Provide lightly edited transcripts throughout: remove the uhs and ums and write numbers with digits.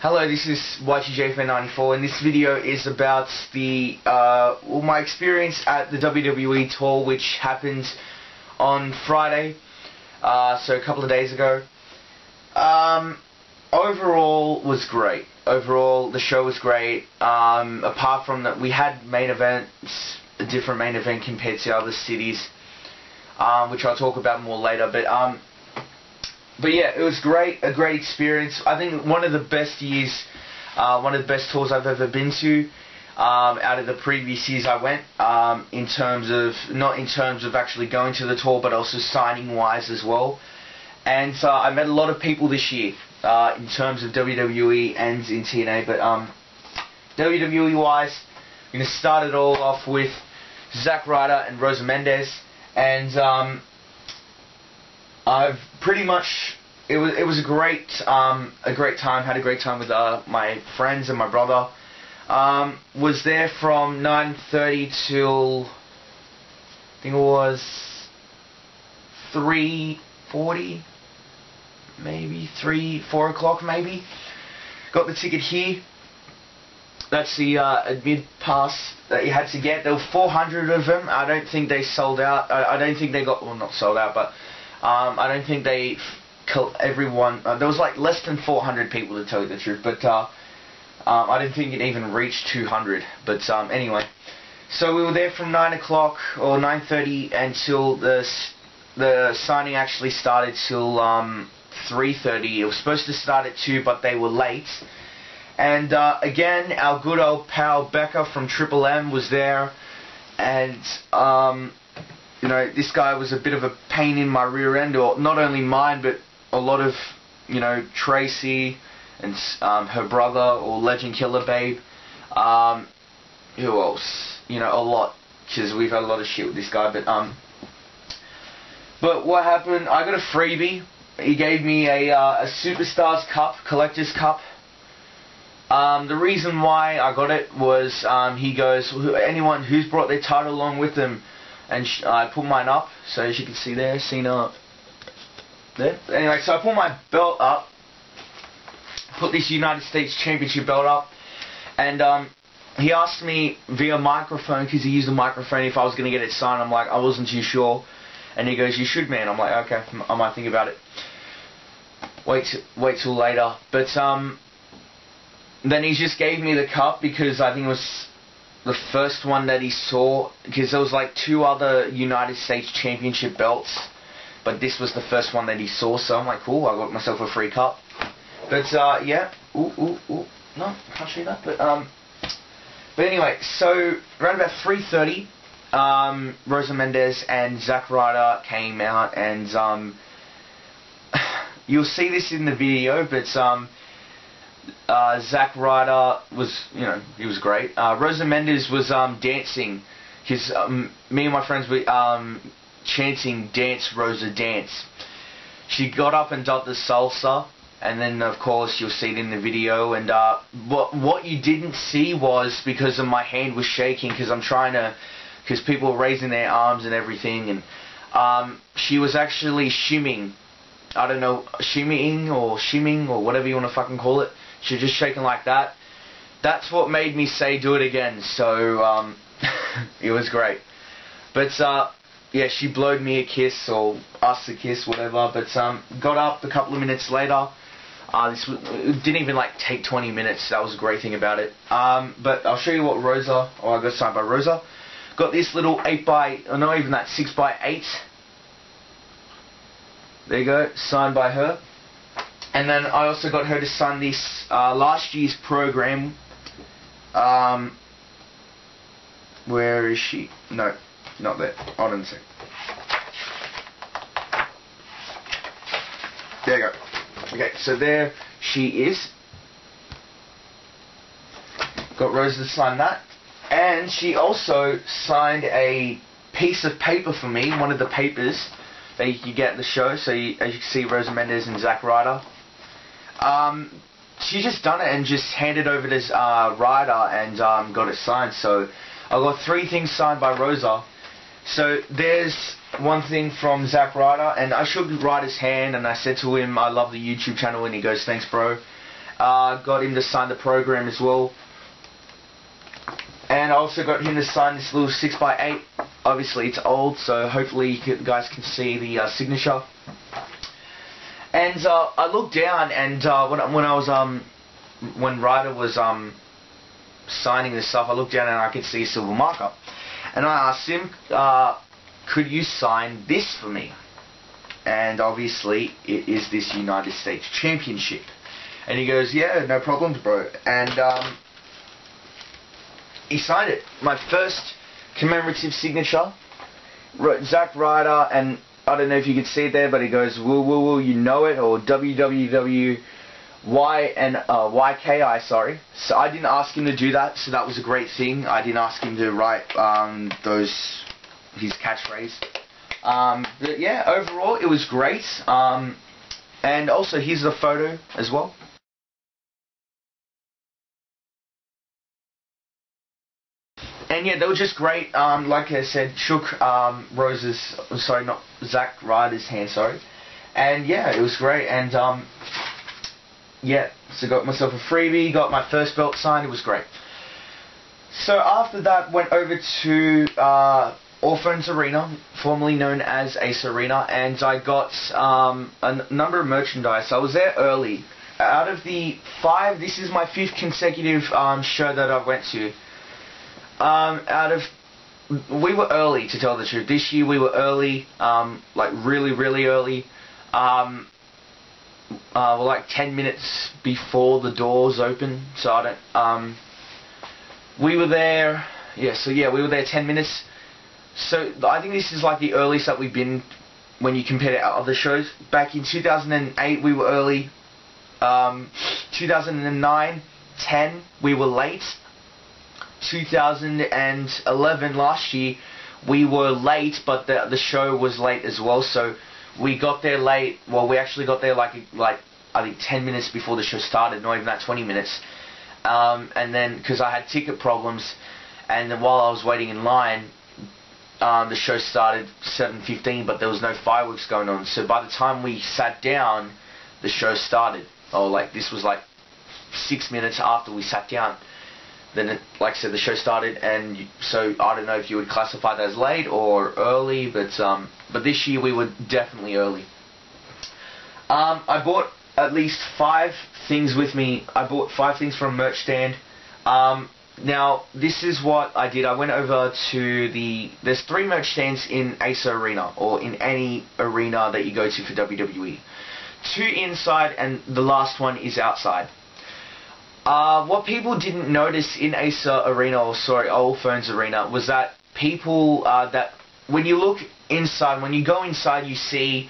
Hello, this is YTJ94, and this video is about my experience at the WWE tour, which happened on Friday, so a couple of days ago. Overall was great. Overall, the show was great. Apart from that, we had main events, a different main event compared to other cities, which I'll talk about more later. But yeah, it was great, a great experience. I think one of the best years, one of the best tours I've ever been to. Out of the previous years I went, not in terms of actually going to the tour, but also signing wise as well. And I met a lot of people this year, in terms of WWE and in TNA. But WWE wise, I'm going to start it all off with Zack Ryder and Rosa Mendes, and I've pretty much, it was a great time. Had a great time with my friends and my brother. Was there from 9:30 till I think it was 3:40, maybe 4 o'clock maybe. Got the ticket here. That's the admit pass that you had to get. There were 400 of them. I don't think they sold out. I don't think they got, well, not sold out, but I don't think they everyone. There was like less than 400 people, to tell you the truth. But I didn't think it even reached 200. But anyway, so we were there from 9 o'clock or 9:30 until the signing actually started till 3:30. It was supposed to start at 2, but they were late. And again, our good old pal Becca from Triple M was there, and you know, this guy was a bit of a pain in my rear end, or not only mine, but a lot of, you know, Tracy and her brother, or Legend Killer Babe. Who else? You know, a lot, because we've had a lot of shit with this guy. But what happened? I got a freebie. He gave me a Superstars Cup, Collector's Cup. The reason why I got it was he goes, anyone who's brought their title along with them. And I put mine up, so as you can see there, there. Anyway, so I put my belt up, put this United States Championship belt up, and he asked me via microphone, because he used a microphone, if I was going to get it signed. I'm like, I wasn't too sure, and he goes, you should, man. I'm like, okay, I might think about it. Wait till later. But then he just gave me the cup, because I think it was the first one that he saw, because there was like 2 other United States Championship belts, but this was the first one that he saw. So I'm like, cool, I got myself a free cup. But yeah, no, can't show you that. But anyway, so around about 3:30, Rosa Mendes and Zack Ryder came out, and you'll see this in the video, but Zack Ryder was, you know, he was great. Rosa Mendes was dancing. Me and my friends were chanting, "Dance, Rosa, dance." She got up and did the salsa, and then of course you'll see it in the video. And what you didn't see was, because of my hand was shaking, because people were raising their arms and everything, and she was actually shimming. I don't know, shimmying or whatever you want to fucking call it. She was just shaking like that. That's what made me say do it again. So it was great. But yeah, she blowed me a kiss, or us a kiss, whatever. But got up a couple of minutes later. It didn't even like take 20 minutes. That was a great thing about it. But I'll show you what Rosa, I got signed by Rosa. Got this little 8x, or not even that, 6x8. There you go, signed by her. And then I also got her to sign this last year's program. Where is she? No, not there. Hold on a sec. There you go. Okay, so there she is. Got Rosa to sign that. And she also signed a piece of paper for me, one of the papers that you get at the show. So as you can see, Rosa Mendes and Zack Ryder. She just done it and just handed over this Ryder, and got it signed. So I got 3 things signed by Rosa. So there's one thing from Zack Ryder, and I shook Ryder's hand, and I said to him, I love the YouTube channel, and he goes, thanks bro. Got him to sign the program as well. And I also got him to sign this little 6x8. Obviously it's old, so hopefully you guys can see the signature. And I looked down, and when Ryder was signing this stuff, I looked down and I could see a silver marker. And I asked him, could you sign this for me? And obviously it is this United States Championship. And he goes, yeah, no problems, bro. And he signed it. My first commemorative signature. Zack Ryder, and I don't know if you could see it there, but he goes, woo woo woo, you know it, or WWW and YKI, sorry. So I didn't ask him to do that, so that was a great thing. I didn't ask him to write his catchphrase. But yeah, overall it was great. And also here's the photo as well. And yeah, they were just great. Like I said, shook Zack Ryder's hand, sorry. And yeah, it was great. And yeah, so got myself a freebie, got my first belt signed. It was great. So after that, went over to Allphones Arena, formerly known as Ace Arena, and I got a number of merchandise. I was there early. Out of the 5, this is my 5th consecutive show that I went to. We were early, to tell the truth. This year we were early, like really early. We're like 10 minutes before the doors open, so I don't, we were there, we were there 10 minutes. So I think this is like the earliest that we've been when you compare to our other shows. Back in 2008 we were early. 2009, 10 we were late. 2011 last year we were late, but the show was late as well, so we got there late. Well, we actually got there like I think 10 minutes before the show started, not even that 20 minutes. And then because I had ticket problems, and then while I was waiting in line, the show started 7:15, but there was no fireworks going on. So by the time we sat down, the show started. Oh, like this was like 6 minutes after we sat down. Then, like I said, the show started, and so I don't know if you would classify that as late or early, but this year we were definitely early. I bought at least 5 things with me. I bought 5 things from a merch stand. Now, this is what I did. I went over to there's 3 merch stands in Ace Arena, or in any arena that you go to for WWE. 2 inside, and the last one is outside. What people didn't notice in Ace Arena, or sorry, Allphones Arena, was that people, that when you look inside, when you go inside, you see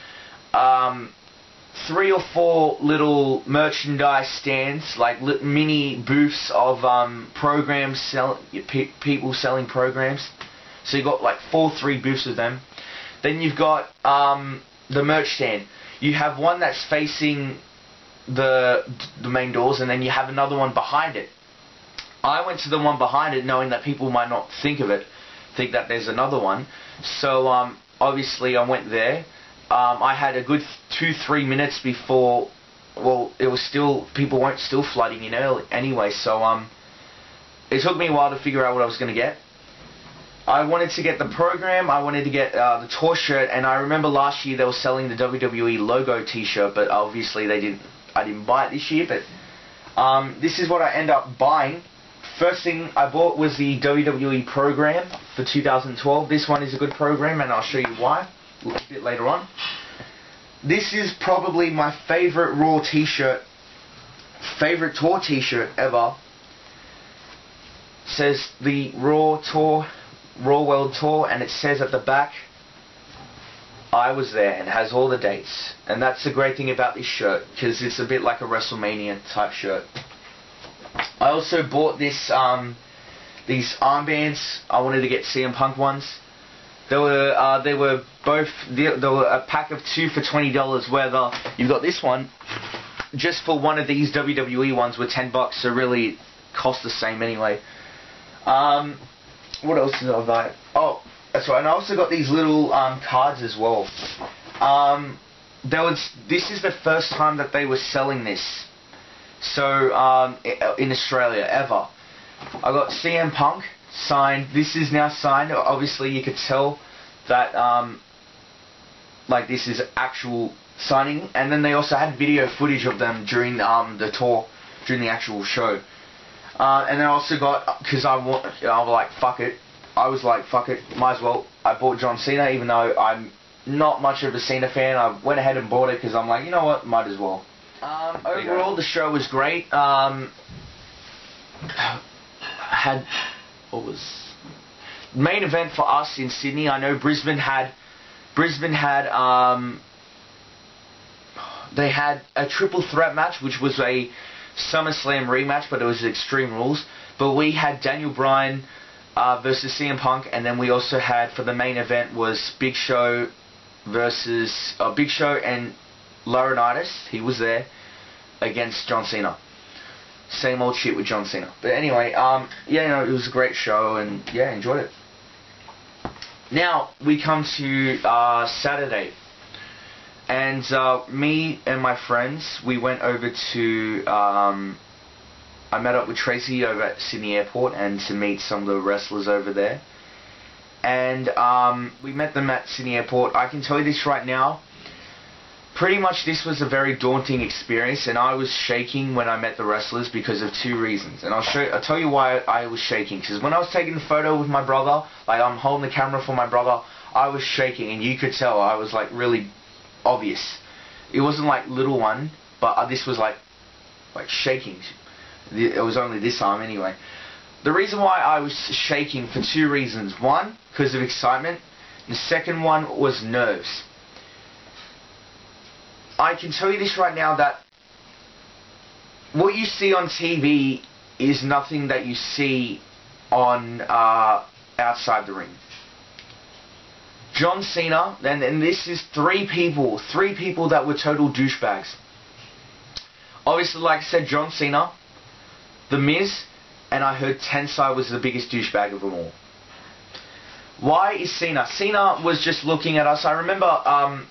3 or 4 little merchandise stands, like mini booths of programs, people selling programs. So you've got like 3 booths of them. Then you've got the merch stand. You have one that's facing the main doors, and then you have another one behind it. I went to the one behind it knowing that people might not think that there's another one. So obviously I went there. I had a good 2-3 minutes before, well, it was still, people weren't still flooding in early anyway, so it took me a while to figure out what I was going to get. I wanted to get the program, I wanted to get the tour shirt, and I remember last year they were selling the WWE logo t-shirt, but obviously I didn't buy it this year, but this is what I ended up buying. First thing I bought was the WWE program for 2012. This one is a good program, and I'll show you why a little bit later on. This is probably my favorite Raw t-shirt, favorite tour t-shirt ever. It says the Raw World Tour, and it says at the back, I was there, and has all the dates. And that's the great thing about this shirt, because it's a bit like a WrestleMania type shirt. I also bought these armbands. I wanted to get CM Punk ones. They were a pack of 2 for $20. Whether you've got this one, just for one of these WWE ones were $10, so really it cost the same anyway. What else did I buy? Oh, that's right. And I also got these little cards as well. This is the first time that they were selling this. So in Australia ever. I got CM Punk signed. This is now signed. Obviously, you could tell that like this is actual signing. And then they also had video footage of them during the tour, during the actual show. And then I also got, because I was like, fuck it. I was like, fuck it, might as well. I bought John Cena, even though I'm not much of a Cena fan. I went ahead and bought it because I'm like, you know what, might as well. Overall, the show was great. Main event for us in Sydney. I know Brisbane had they had a triple threat match, which was a SummerSlam rematch, but it was Extreme Rules. But we had Daniel Bryan versus CM Punk, and then we also had, for the main event, was Big Show versus Big Show and Laurinaitis. He was there against John Cena. Same old shit with John Cena. But anyway, yeah, you know, it was a great show, and yeah, enjoyed it. Now we come to Saturday, and me and my friends, we went over to. I met up with Tracy over at Sydney Airport and to meet some of the wrestlers over there. And we met them at Sydney Airport. I can tell you this right now. Pretty much this was a very daunting experience, and I was shaking when I met the wrestlers because of two reasons. And I'll tell you why I was shaking. Because when I was taking the photo with my brother, like I'm holding the camera for my brother, I was shaking, and you could tell I was like really obvious. It wasn't like little one, but this was like shaking. It was only this arm anyway. The reason why I was shaking for two reasons. One, because of excitement. The second one was nerves. I can tell you this right now, that what you see on TV is nothing that you see on outside the ring. John Cena, and this is three people that were total douchebags. Obviously, like I said, John Cena, The Miz, and I heard Tensai was the biggest douchebag of them all. Why is Cena? Cena was just looking at us. I remember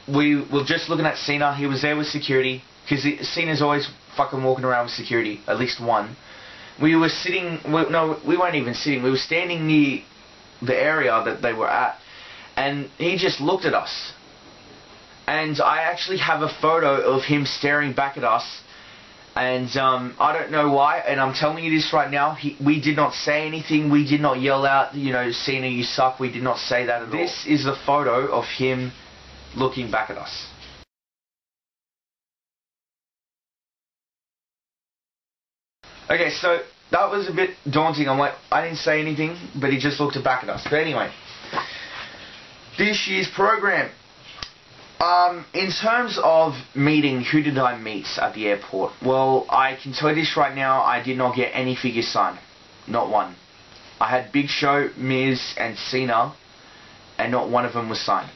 we were just looking at Cena. He was there with security, because Cena's always fucking walking around with security, at least one. We were sitting, no, we weren't even sitting. We were standing near the area that they were at, and he just looked at us. And I actually have a photo of him staring back at us. And I don't know why, and I'm telling you this right now, we did not say anything, we did not yell out, you know, Cena, you suck, we did not say that at all. This is a photo of him looking back at us. Okay, so that was a bit daunting. I'm like, I didn't say anything, but he just looked back at us. But anyway, this year's program. In terms of meeting, who did I meet at the airport? Well, I can tell you this right now, I did not get any figures signed. Not one. I had Big Show, Miz, and Cena, and not one of them was signed.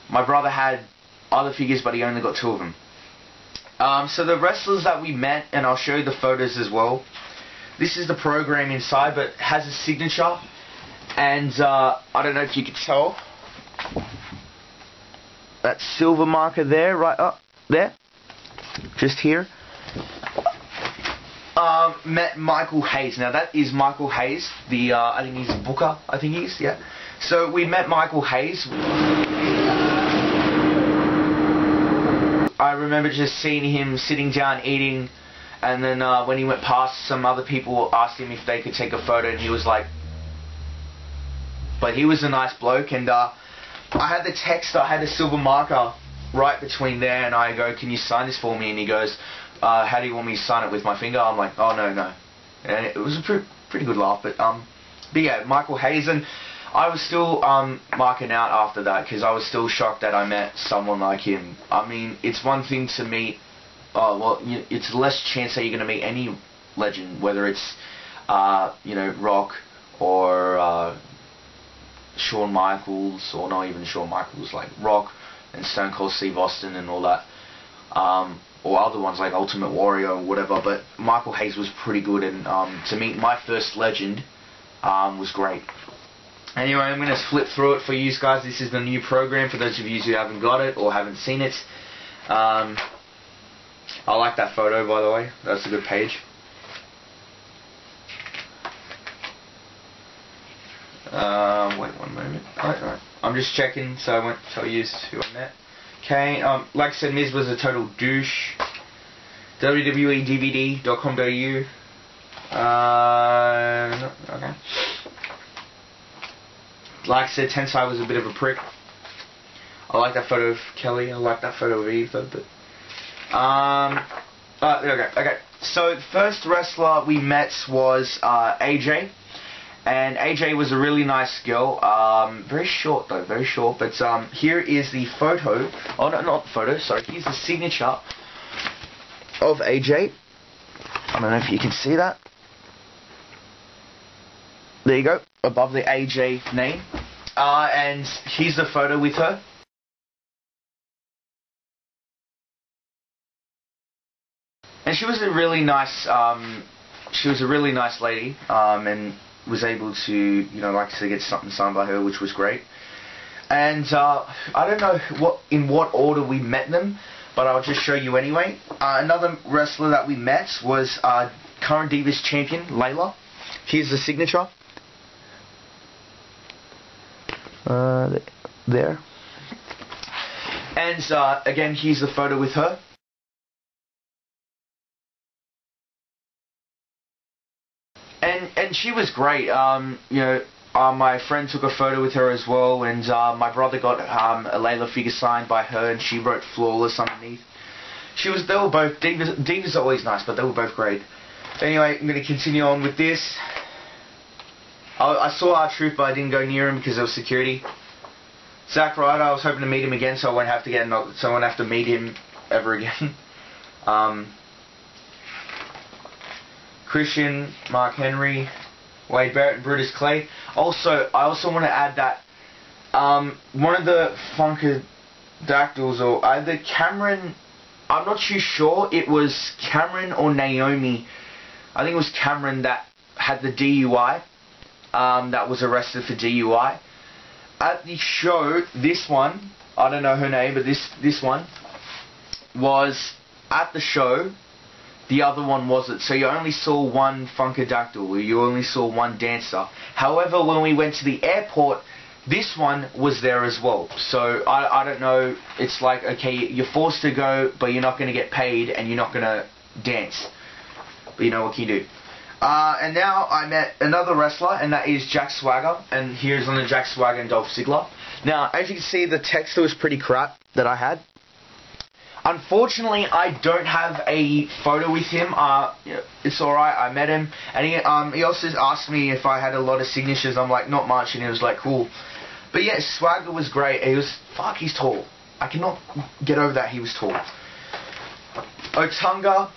My brother had other figures, but he only got two of them. So the wrestlers that we met, and I'll show you the photos as well. This is the program inside, but it has a signature, and I don't know if you could tell. That silver marker there, right up there, just here. Met Michael Hayes. Now that is Michael Hayes, the I think he's a booker. I think he is, yeah. So we met Michael Hayes. I remember just seeing him sitting down eating, and then when he went past, some other people asked him if they could take a photo, and he was like, but he was a nice bloke, and I had the text, I had a silver marker right between there, and I go, can you sign this for me? And he goes, how do you want me to sign it, with my finger? I'm like, oh, no. And it was a pretty good laugh, but yeah, Michael Hayes, and I was still marking out after that, because I was still shocked that I met someone like him. I mean, it's one thing to meet, it's less chance that you're going to meet any legend, whether it's, you know, Rock, or Shawn Michaels, or not even Shawn Michaels, like Rock and Stone Cold Steve Austin and all that, or other ones like Ultimate Warrior or whatever. But Michael Hayes was pretty good, and to meet my first legend was great. Anyway, I'm going to flip through it for you guys. This is the new program for those of you who haven't got it or haven't seen it. I like that photo, by the way. That's a good page. Wait one moment. Alright. I'm just checking, so I won't tell you who I met. Okay, like I said, Miz was a total douche. WWEDVD.com.au. Okay. Like I said, Tensai was a bit of a prick. I like that photo of Kelly. I like that photo of Eve, though. But okay. So the first wrestler we met was AJ. And AJ was a really nice girl, very short though, very short, but here is the photo, oh no, not the photo, sorry, here's the signature of AJ. I don't know if you can see that. There you go, above the AJ name, and here's the photo with her. And she was a really nice, lady, and was able to, you know, like I said, get something signed by her, which was great. And I don't know in what order we met them, but I'll just show you anyway. Another wrestler that we met was current Divas champion Layla. Here's the signature. There. And again, here's the photo with her. And she was great. You know, my friend took a photo with her as well, and my brother got a Layla figure signed by her, and she wrote "flawless" underneath. They were both divas. Divas are always nice, but they were both great. Anyway, I'm going to continue on with this. I saw R-Truth, but I didn't go near him because there was security. Zack Ryder, I was hoping to meet him again, so I won't have to meet him ever again. Christian, Mark Henry, Wade Barrett, and Brutus Clay. I also want to add that one of the Funkadactyls, or either Cameron, I'm not too sure, it was Cameron or Naomi. I think it was Cameron that had the DUI, that was arrested for DUI. At the show, this one, I don't know her name, but this one was at the show. The other one wasn't. So you only saw one Funkadactyl. You only saw one dancer. However, when we went to the airport, this one was there as well. So I don't know. It's like, okay, you're forced to go, but you're not going to get paid, and you're not going to dance. But you know, what can you do? And now I met another wrestler, and that is Jack Swagger. And here's on the Jack Swagger and Dolph Ziggler. Now, as you can see, the text was pretty crap that I had. Unfortunately, I don't have a photo with him. It's alright, I met him. And he also asked me if I had a lot of signatures. I'm like, not much. And he was like, cool. But yeah, Swagger was great. He's tall. I cannot get over that he was tall. Otunga,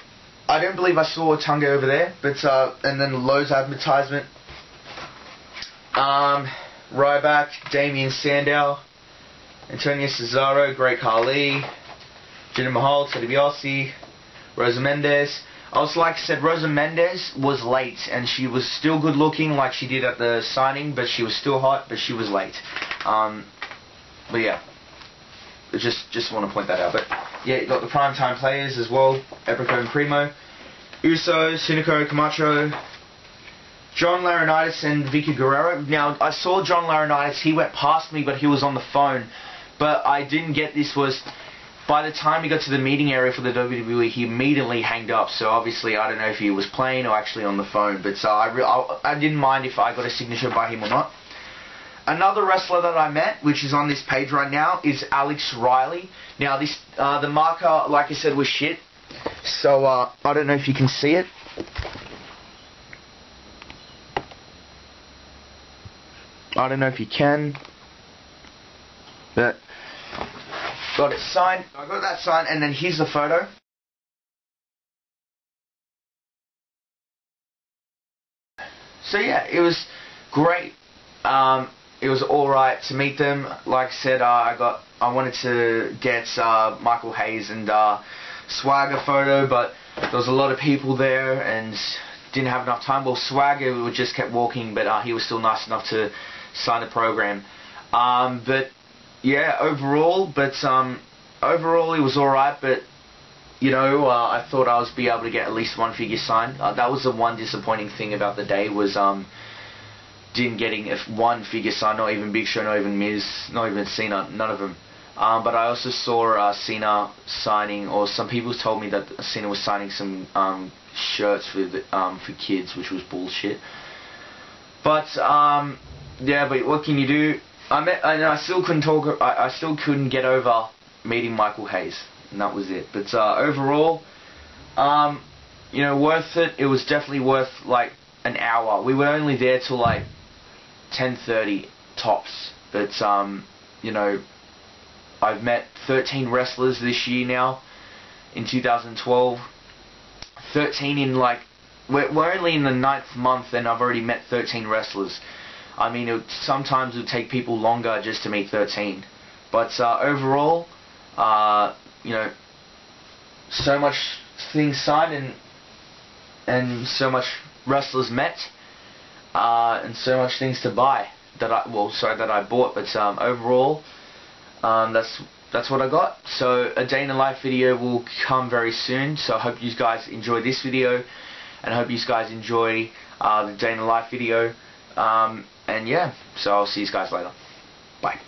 I don't believe I saw Otunga over there. But, and then Lowe's advertisement. Ryback, Damian Sandow, Antonio Cesaro, Great Khali, Jinder Mahal, Teddy DiBiase, Rosa Mendes. Also, like I said, Rosa Mendes was late, and she was still good looking like she did at the signing, but she was still hot, but she was late. But yeah, just want to point that out. But yeah, you got the primetime players as well, Epico and Primo, Usos, Hunico, Camacho, John Laurinaitis and Vicky Guerrero. Now, I saw John Laurinaitis, he went past me, but he was on the phone. But I didn't get this was, by the time he got to the meeting area for the WWE, he immediately hanged up. So obviously, I don't know if he was playing or actually on the phone. But so I didn't mind if I got a signature by him or not. Another wrestler that I met, which is on this page right now, is Alex Riley. Now, this the marker, like I said, was shit. So I don't know if you can see it. I don't know if you can, but got it signed. I got that signed, and then here's the photo. So yeah, it was great. It was all right to meet them. Like I said, I wanted to get Michael Hayes and Swagger photo, but there was a lot of people there and didn't have enough time. Well, Swagger we just kept walking, but he was still nice enough to sign the program. But yeah, overall it was alright, but I thought I was be able to get at least one figure signed. That was the one disappointing thing about the day, was didn't getting one figure signed. Not even Big Show, not even Miz, not even Cena, none of them. But I also saw Cena signing, or some people told me that Cena was signing some shirts for kids, which was bullshit. But yeah, but what can you do? I still couldn't talk. I still couldn't get over meeting Michael Hayes, and that was it. But overall, worth it. It was definitely worth like an hour. We were only there till like 10:30 tops. But I've met 13 wrestlers this year now, in 2012. 13 in like, we're only in the 9th month and I've already met 13 wrestlers. I mean, sometimes it would take people longer just to meet 13. But overall, so much things signed and so much wrestlers met, and so much things to buy that I bought. But overall, that's what I got. So a day in the life video will come very soon. So I hope you guys enjoy this video, and I hope you guys enjoy the day in the life video. And yeah, so I'll see you guys later. Bye.